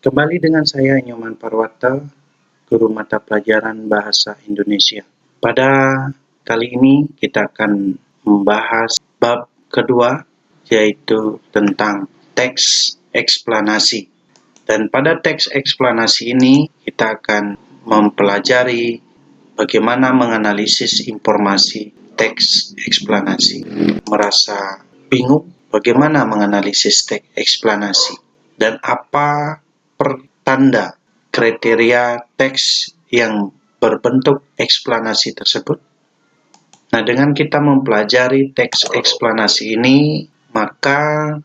Kembali dengan saya Nyoman Parwata, Guru Mata Pelajaran Bahasa Indonesia. Pada kali ini kita akan membahas bab kedua, yaitu tentang teks eksplanasi. Dan pada teks eksplanasi ini kita akan mempelajari bagaimana menganalisis informasi teks eksplanasi. Merasa bingung bagaimana menganalisis teks eksplanasi dan apa pertanda kriteria teks yang berbentuk eksplanasi tersebut. Nah, dengan kita mempelajari teks eksplanasi ini, maka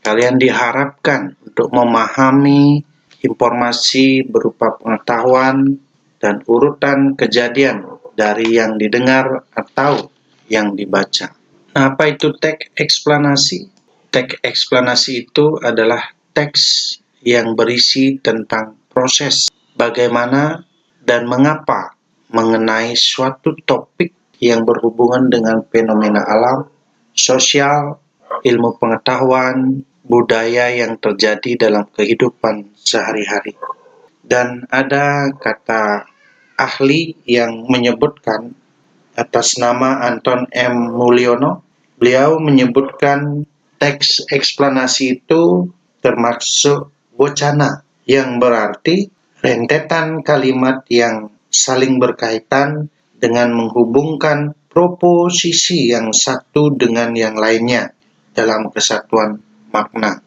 kalian diharapkan untuk memahami informasi berupa pengetahuan dan urutan kejadian dari yang didengar atau yang dibaca. Nah, apa itu teks eksplanasi? Teks eksplanasi itu adalah teks yang berisi tentang proses bagaimana dan mengapa mengenai suatu topik yang berhubungan dengan fenomena alam, sosial, ilmu pengetahuan, budaya yang terjadi dalam kehidupan sehari-hari. Dan ada kata ahli yang menyebutkan atas nama Anton M. Mulyono, beliau menyebutkan teks eksplanasi itu termasuk wacana, yang berarti rentetan kalimat yang saling berkaitan dengan menghubungkan proposisi yang satu dengan yang lainnya dalam kesatuan makna.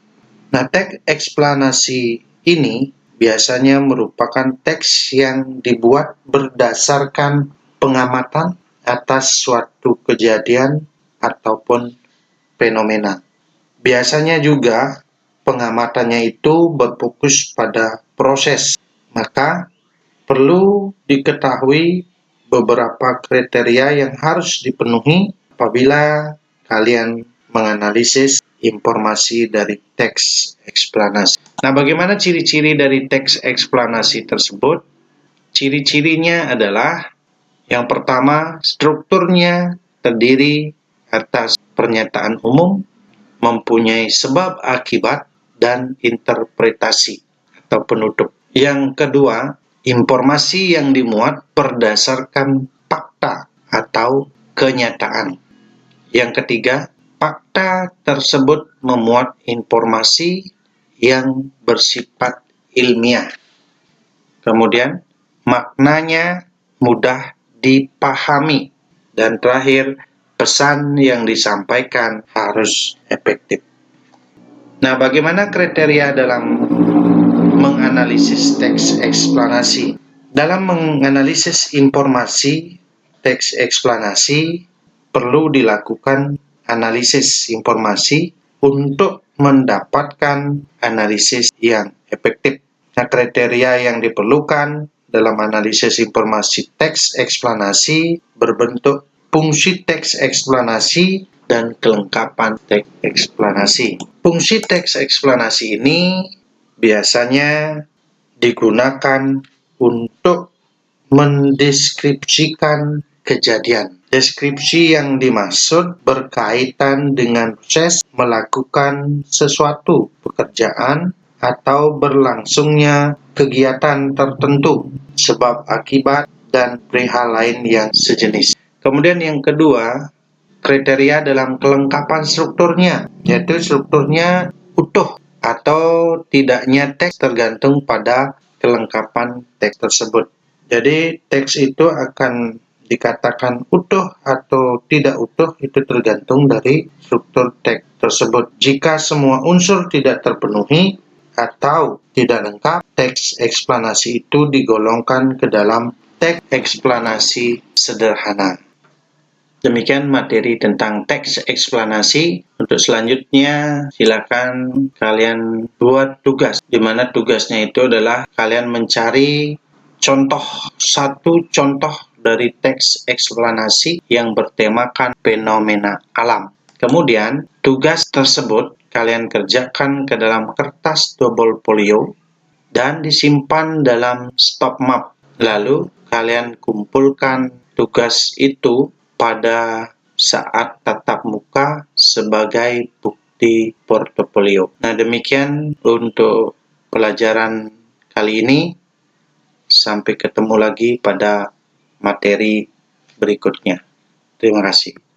Nah, teks eksplanasi ini biasanya merupakan teks yang dibuat berdasarkan pengamatan atas suatu kejadian ataupun fenomena. Biasanya juga pengamatannya itu berfokus pada proses. Maka perlu diketahui beberapa kriteria yang harus dipenuhi apabila kalian menganalisis informasi dari teks eksplanasi. Nah, bagaimana ciri-ciri dari teks eksplanasi tersebut? Ciri-cirinya adalah yang pertama, strukturnya terdiri atas pernyataan umum, mempunyai sebab akibat dan interpretasi atau penutup. Yang kedua, informasi yang dimuat berdasarkan fakta atau kenyataan. Yang ketiga, fakta tersebut memuat informasi yang bersifat ilmiah. Kemudian, maknanya mudah dipahami. Dan terakhir, pesan yang disampaikan harus efektif. Nah, bagaimana kriteria dalam menganalisis teks eksplanasi? Dalam menganalisis informasi teks eksplanasi, perlu dilakukan analisis informasi untuk mendapatkan analisis yang efektif. Nah, kriteria yang diperlukan dalam analisis informasi teks eksplanasi berbentuk fungsi teks eksplanasi dan kelengkapan teks eksplanasi. Fungsi teks eksplanasi ini biasanya digunakan untuk mendeskripsikan kejadian. Deskripsi yang dimaksud berkaitan dengan proses melakukan sesuatu pekerjaan atau berlangsungnya kegiatan tertentu, sebab akibat dan perihal lain yang sejenis. Kemudian yang kedua, kriteria dalam kelengkapan strukturnya, yaitu strukturnya utuh atau tidaknya teks tergantung pada kelengkapan teks tersebut. Jadi teks itu akan dikatakan utuh atau tidak utuh itu tergantung dari struktur teks tersebut. Jika semua unsur tidak terpenuhi atau tidak lengkap, teks eksplanasi itu digolongkan ke dalam teks eksplanasi sederhana. Demikian materi tentang teks eksplanasi. Untuk selanjutnya, silakan kalian buat tugas, di mana tugasnya itu adalah kalian mencari satu contoh dari teks eksplanasi yang bertemakan fenomena alam. Kemudian, tugas tersebut kalian kerjakan ke dalam kertas double folio dan disimpan dalam stop map. Lalu, kalian kumpulkan tugas itu pada saat tatap muka sebagai bukti portofolio. Nah, demikian untuk pelajaran kali ini. Sampai ketemu lagi pada materi berikutnya. Terima kasih.